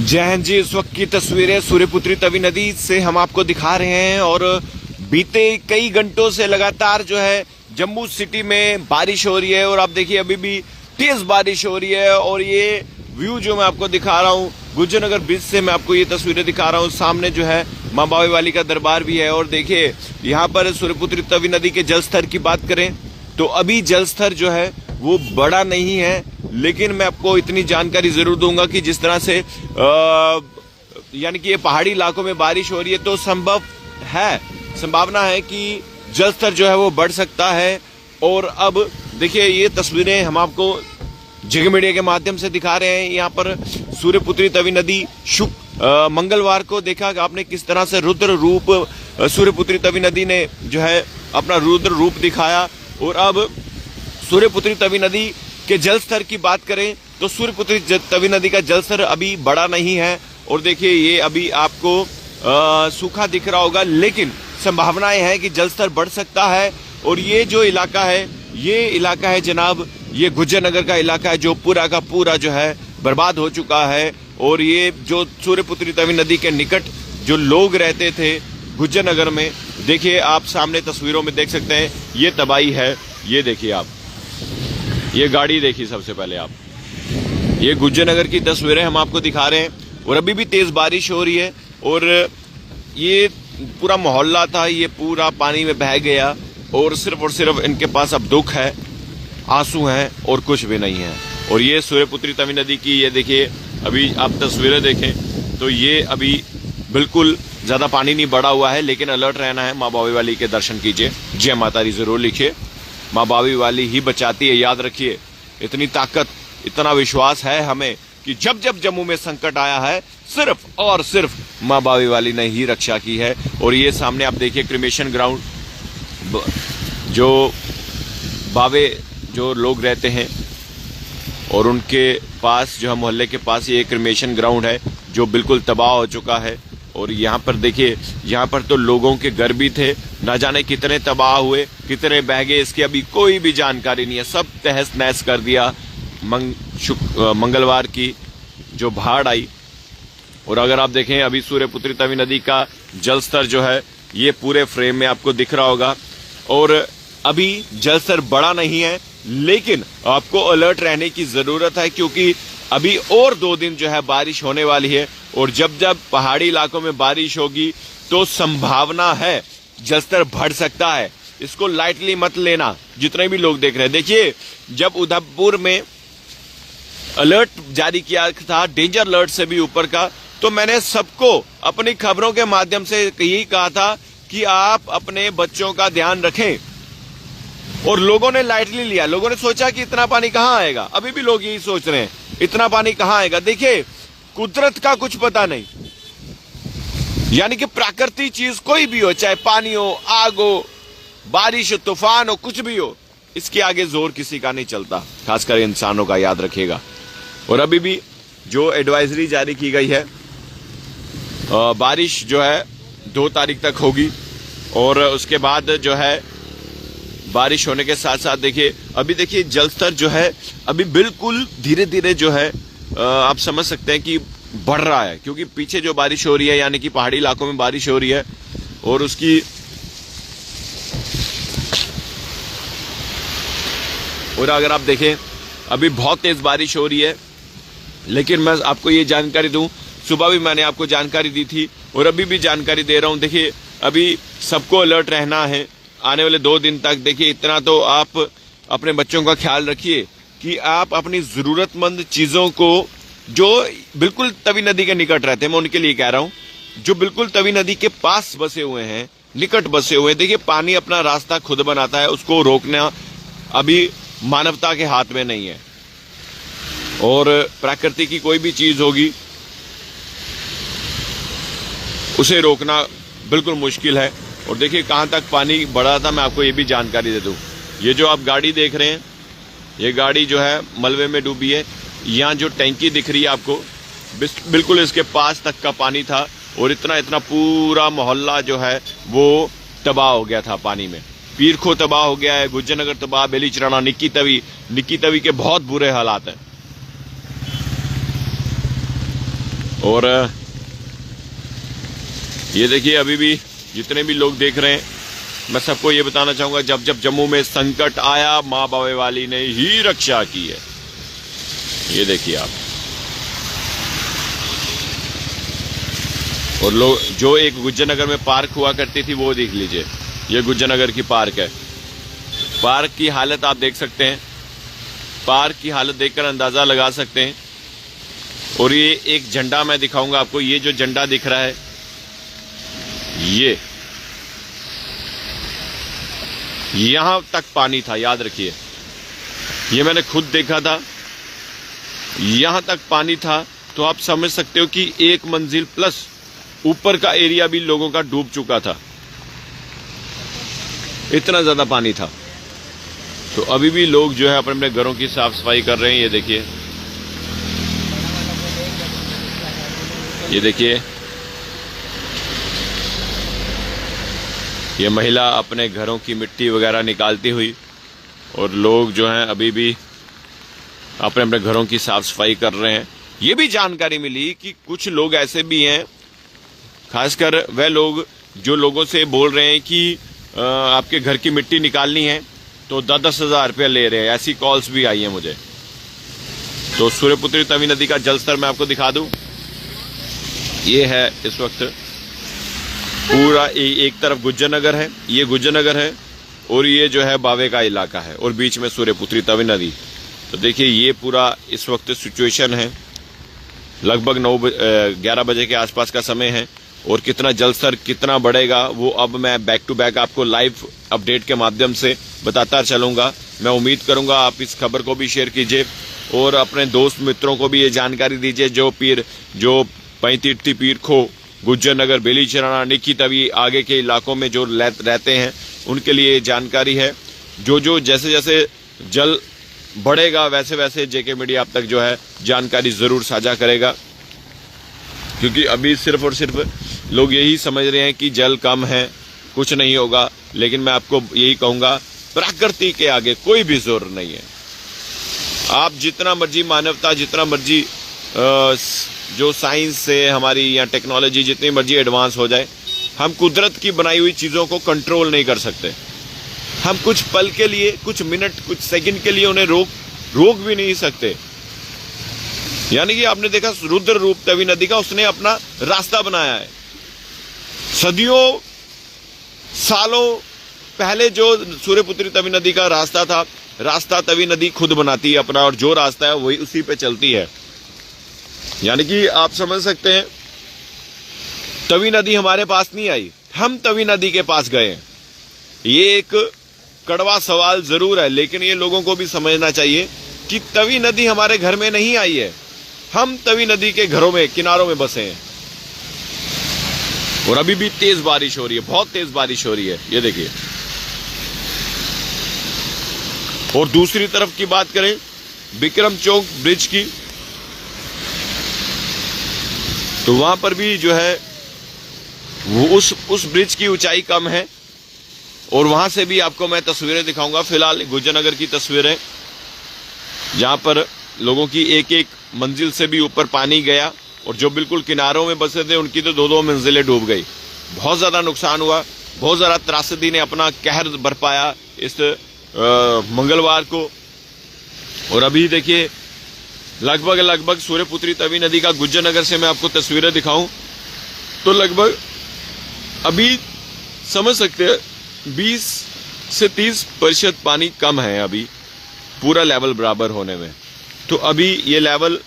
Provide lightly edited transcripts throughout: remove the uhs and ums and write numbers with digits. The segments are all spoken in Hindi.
जय हिंद जी। इस वक्त की तस्वीरें सूर्यपुत्री तवी नदी से हम आपको दिखा रहे हैं और बीते कई घंटों से लगातार जो है जम्मू सिटी में बारिश हो रही है और आप देखिए अभी भी तेज बारिश हो रही है। और ये व्यू जो मैं आपको दिखा रहा हूँ गुज्जरनगर ब्रिज से मैं आपको ये तस्वीरें दिखा रहा हूँ। सामने जो है माँ बावे वाली का दरबार भी है और देखिए यहाँ पर सूर्यपुत्री तवी नदी के जल स्तर की बात करें तो अभी जल स्तर जो है वो बड़ा नहीं है, लेकिन मैं आपको इतनी जानकारी जरूर दूंगा कि जिस तरह से यानी कि ये पहाड़ी इलाकों में बारिश हो रही है तो संभावना है कि जल स्तर जो है वो बढ़ सकता है। और अब देखिए ये तस्वीरें हम आपको जग मीडिया के माध्यम से दिखा रहे हैं। यहाँ पर सूर्यपुत्री तवी नदी मंगलवार को देखा कि आपने किस तरह से रुद्र रूप सूर्यपुत्री तवी नदी ने जो है अपना रुद्र रूप दिखाया। और अब सूर्यपुत्री तवी नदी के जल स्तर की बात करें तो सूर्यपुत्री तवी नदी का जल स्तर अभी बड़ा नहीं है और देखिए ये अभी आपको सूखा दिख रहा होगा, लेकिन संभावनाएं हैं कि जल स्तर बढ़ सकता है। और ये जो इलाका है जनाब, ये गुज्जरनगर का इलाका है जो पूरा का पूरा जो है बर्बाद हो चुका है। और ये जो सूर्यपुत्री तवी नदी के निकट जो लोग रहते थे गुज्जरनगर में, देखिए आप सामने तस्वीरों में देख सकते हैं ये तबाही है। ये देखिए आप, ये गाड़ी देखिए सबसे पहले आप, ये गुज्जरनगर की तस्वीरें हम आपको दिखा रहे हैं और अभी भी तेज बारिश हो रही है और ये पूरा मोहल्ला था ये पूरा पानी में बह गया और सिर्फ इनके पास अब दुख है, आंसू हैं और कुछ भी नहीं है। और ये सूर्यपुत्री तवी नदी की ये देखिए अभी आप तस्वीरें देखें तो ये अभी बिल्कुल ज्यादा पानी नहीं बढ़ा हुआ है, लेकिन अलर्ट रहना है। माँ बावे वाली के दर्शन कीजिए, जय माता दी जरूर लिखिए, माँ बावे वाली ही बचाती है। याद रखिए इतनी ताकत इतना विश्वास है हमें कि जब जब जम्मू में संकट आया है सिर्फ और सिर्फ माँ बावे वाली ने ही रक्षा की है। और ये सामने आप देखिए क्रिमेशन ग्राउंड, जो बावे जो लोग रहते हैं और उनके पास जो है मोहल्ले के पास ये क्रिमेशन ग्राउंड है जो बिल्कुल तबाह हो चुका है। और यहाँ पर देखिए यहाँ पर तो लोगों के घर भी थे, ना जाने कितने तबाह हुए कितने बह गए इसकी अभी कोई भी जानकारी नहीं है। सब तहस नहस कर दिया मंगलवार की जो बाढ़ आई। और अगर आप देखें अभी सूर्यपुत्री तवी नदी का जल स्तर जो है ये पूरे फ्रेम में आपको दिख रहा होगा और अभी जल स्तर बड़ा नहीं है, लेकिन आपको अलर्ट रहने की जरूरत है क्योंकि अभी और 2 दिन जो है बारिश होने वाली है। और जब जब पहाड़ी इलाकों में बारिश होगी तो संभावना है जल स्तर बढ़ सकता है। इसको लाइटली मत लेना जितने भी लोग देख रहे हैं। देखिए जब उधमपुर में अलर्ट जारी किया था, डेंजर अलर्ट से भी ऊपर का, तो मैंने सबको अपनी खबरों के माध्यम से यही कहा था कि आप अपने बच्चों का ध्यान रखें। और लोगों ने लाइटली लिया, लोगों ने सोचा कि इतना पानी कहां आएगा। अभी भी लोग यही सोच रहे हैं इतना पानी कहां आएगा। देखिए कुदरत का कुछ पता नहीं, यानी कि प्राकृतिक चीज कोई भी हो, चाहे पानी हो, आग हो, बारिश हो, तूफान हो, कुछ भी हो, इसके आगे जोर किसी का नहीं चलता, खासकर इंसानों का, याद रखिएगा। और अभी भी जो एडवाइजरी जारी की गई है बारिश जो है 2 तारीख तक होगी और उसके बाद जो है बारिश होने के साथ साथ देखिए अभी देखिए जल स्तर जो है अभी बिल्कुल धीरे धीरे जो है आप समझ सकते हैं कि बढ़ रहा है, क्योंकि पीछे जो बारिश हो रही है यानी कि पहाड़ी इलाकों में बारिश हो रही है और उसकी और अगर आप देखें अभी बहुत तेज बारिश हो रही है। लेकिन मैं आपको ये जानकारी दूं, सुबह भी मैंने आपको जानकारी दी थी और अभी भी जानकारी दे रहा हूं। देखिए अभी सबको अलर्ट रहना है आने वाले 2 दिन तक। देखिए इतना तो आप अपने बच्चों का ख्याल रखिए कि आप अपनी जरूरतमंद चीजों को, जो बिल्कुल तवी नदी के निकट रहते हैं, मैं उनके लिए कह रहा हूं, जो बिल्कुल तवी नदी के पास बसे हुए हैं, निकट बसे हुए हैं, देखिए पानी अपना रास्ता खुद बनाता है, उसको रोकना अभी मानवता के हाथ में नहीं है। और प्रकृति की कोई भी चीज होगी उसे रोकना बिल्कुल मुश्किल है। और देखिए कहां तक पानी बढ़ा था, मैं आपको ये भी जानकारी दे दूं। ये जो आप गाड़ी देख रहे हैं, ये गाड़ी जो है मलबे में डूबी है। यहाँ जो टैंकी दिख रही है आपको, बिल्कुल इसके पास तक का पानी था और इतना पूरा मोहल्ला जो है वो तबाह हो गया था पानी में। पीरखो तबाह हो गया है, गुज्जरनगर तबाह, बेलीचराना, निक्की तवी के बहुत बुरे हालात हैं। और ये देखिए अभी भी जितने भी लोग देख रहे हैं, मैं सबको ये बताना चाहूंगा, जब जब जम्मू में संकट आया माँ बाबे वाली ने ही रक्षा की है। ये देखिए आप, और लोग जो एक गुज्जर नगर में पार्क हुआ करती थी वो देख लीजिए, ये गुज्जर नगर की पार्क है। पार्क की हालत आप देख सकते हैं, पार्क की हालत देखकर अंदाजा लगा सकते हैं। और ये एक झंडा मैं दिखाऊंगा आपको, ये जो झंडा दिख रहा है ये, यहां तक पानी था, याद रखिए, ये मैंने खुद देखा था, यहां तक पानी था। तो आप समझ सकते हो कि 1 मंजिल प्लस ऊपर का एरिया भी लोगों का डूब चुका था, इतना ज्यादा पानी था। तो अभी भी लोग जो है अपने अपने घरों की साफ सफाई कर रहे हैं। ये देखिए, ये देखिए, ये महिला अपने घरों की मिट्टी वगैरह निकालती हुई, और लोग जो हैं अभी भी अपने अपने घरों की साफ सफाई कर रहे हैं। ये भी जानकारी मिली कि कुछ लोग ऐसे भी हैं, खासकर वह लोग जो लोगों से बोल रहे हैं कि आपके घर की मिट्टी निकालनी है तो 10-10 हजार रुपया ले रहे हैं, ऐसी कॉल्स भी आई हैं मुझे। तो सूर्यपुत्री तवी नदी का जलस्तर मैं आपको दिखा दूं, ये है इस वक्त पूरा एक तरफ गुज्जर नगर है, ये गुज्जर नगर है, और ये जो है बावे का इलाका है, और बीच में सूर्यपुत्री तवी नदी। तो देखिए ये पूरा इस वक्त सिचुएशन है, लगभग 11 बजे के आसपास का समय है। और कितना जलस्तर कितना बढ़ेगा वो अब मैं बैक टू बैक आपको लाइव अपडेट के माध्यम से बताता चलूंगा। मैं उम्मीद करूंगा आप इस खबर को भी शेयर कीजिए और अपने दोस्त मित्रों को भी ये जानकारी दीजिए जो 35 पीर खो, गुज्जर नगर, बेलीचराना, निक्की तवी आगे के इलाकों में जो रहते हैं उनके लिए जानकारी है। जो जैसे जैसे जल बढ़ेगा वैसे वैसे जेके मीडिया आप तक जो है जानकारी जरूर साझा करेगा, क्योंकि अभी सिर्फ और सिर्फ लोग यही समझ रहे हैं कि जल कम है, कुछ नहीं होगा। लेकिन मैं आपको यही कहूंगा, प्रकृति के आगे कोई भी जोर नहीं है। आप जितना मर्जी मानवता, जितना मर्जी जो साइंस से हमारी या टेक्नोलॉजी जितनी मर्जी एडवांस हो जाए, हम कुदरत की बनाई हुई चीजों को कंट्रोल नहीं कर सकते। हम कुछ पल के लिए, कुछ मिनट, कुछ सेकंड के लिए उन्हें रोक भी नहीं सकते। यानी कि आपने देखा रुद्र रूप तवी नदी का, उसने अपना रास्ता बनाया है। सदियों सालों पहले जो सूर्यपुत्री तवी नदी का रास्ता तवी नदी खुद बनाती है अपना, और जो रास्ता है वही उसी पे चलती है। यानी कि आप समझ सकते हैं, तवी नदी हमारे पास नहीं आई, हम तवी नदी के पास गए हैं। ये एक कड़वा सवाल जरूर है, लेकिन ये लोगों को भी समझना चाहिए कि तवी नदी हमारे घर में नहीं आई है, हम तवी नदी के घरों में, किनारों में बसे हैं। और अभी भी तेज बारिश हो रही है, बहुत तेज बारिश हो रही है, ये देखिए। और दूसरी तरफ की बात करें विक्रम चौक ब्रिज की, तो वहां पर भी जो है वो उस ब्रिज की ऊंचाई कम है, और वहां से भी आपको मैं तस्वीरें दिखाऊंगा। फिलहाल गुज्जर नगर की तस्वीरें, जहां पर लोगों की एक एक मंजिल से भी ऊपर पानी गया, और जो बिल्कुल किनारों में बसे थे उनकी तो 2-2 मंजिलें डूब गई। बहुत ज्यादा नुकसान हुआ, बहुत ज्यादा त्रासदी ने अपना कहर बरपाया इस मंगलवार को। और अभी देखिए लगभग सूर्यपुत्री तवी नदी का गुज्जर नगर से मैं आपको तस्वीरें दिखाऊं तो लगभग अभी समझ सकते हैं 20 से 30% पानी कम है अभी पूरा लेवल बराबर होने में। तो अभी ये लेवल,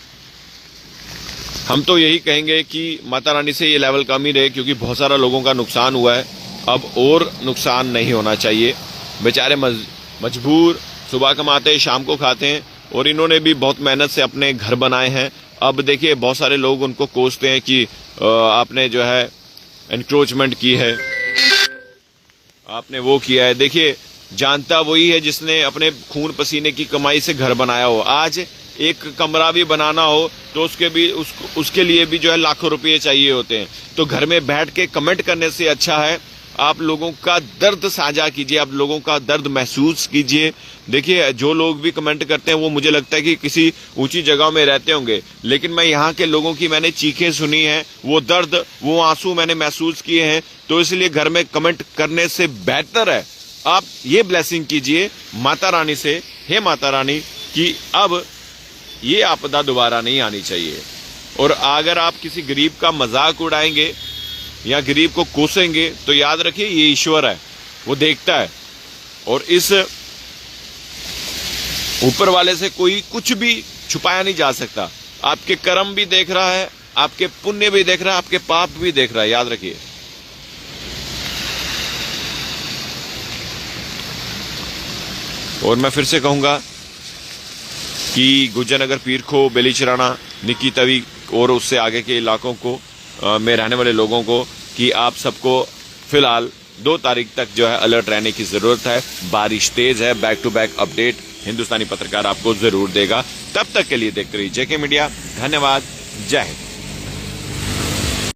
हम तो यही कहेंगे कि माता रानी से ये लेवल कम ही रहे, क्योंकि बहुत सारा लोगों का नुकसान हुआ है। अब और नुकसान नहीं होना चाहिए। बेचारे मजबूर, सुबह कमाते हैं, शाम को खाते हैं, और इन्होंने भी बहुत मेहनत से अपने घर बनाए हैं। अब देखिए बहुत सारे लोग उनको कोसते हैं कि आपने जो है एनक्रोचमेंट की है, आपने वो किया है। देखिए जानता वही है जिसने अपने खून पसीने की कमाई से घर बनाया हो। आज एक कमरा भी बनाना हो तो उसके लिए भी जो है लाखों रुपये चाहिए होते हैं। तो घर में बैठ के कमेंट करने से अच्छा है आप लोगों का दर्द साझा कीजिए, आप लोगों का दर्द महसूस कीजिए। देखिए, जो लोग भी कमेंट करते हैं वो मुझे लगता है कि किसी ऊंची जगह में रहते होंगे, लेकिन मैं यहाँ के लोगों की मैंने चीखें सुनी हैं, वो दर्द, वो आंसू मैंने महसूस किए हैं। तो इसलिए घर में कमेंट करने से बेहतर है आप ये ब्लेसिंग कीजिए माता रानी से, हे माता रानी, कि अब ये आपदा दोबारा नहीं आनी चाहिए। और अगर आप किसी गरीब का मजाक उड़ाएंगे या गरीब को कोसेंगे तो याद रखिए ये ईश्वर है, वो देखता है और इस ऊपर वाले से कोई कुछ भी छुपाया नहीं जा सकता। आपके कर्म भी देख रहा है, आपके पुण्य भी देख रहा है, आपके पाप भी देख रहा है, याद रखिए। और मैं फिर से कहूंगा कि गुज्जरनगर, पीरखो, बेलीचराना, निक्की तवी और उससे आगे के इलाकों को में रहने वाले लोगों को कि आप सबको फिलहाल 2 तारीख तक जो है अलर्ट रहने की जरूरत है। बारिश तेज है, बैक टू बैक अपडेट हिंदुस्तानी पत्रकार आपको जरूर देगा। तब तक के लिए देखते रहिए जेके मीडिया। धन्यवाद, जय हिंद।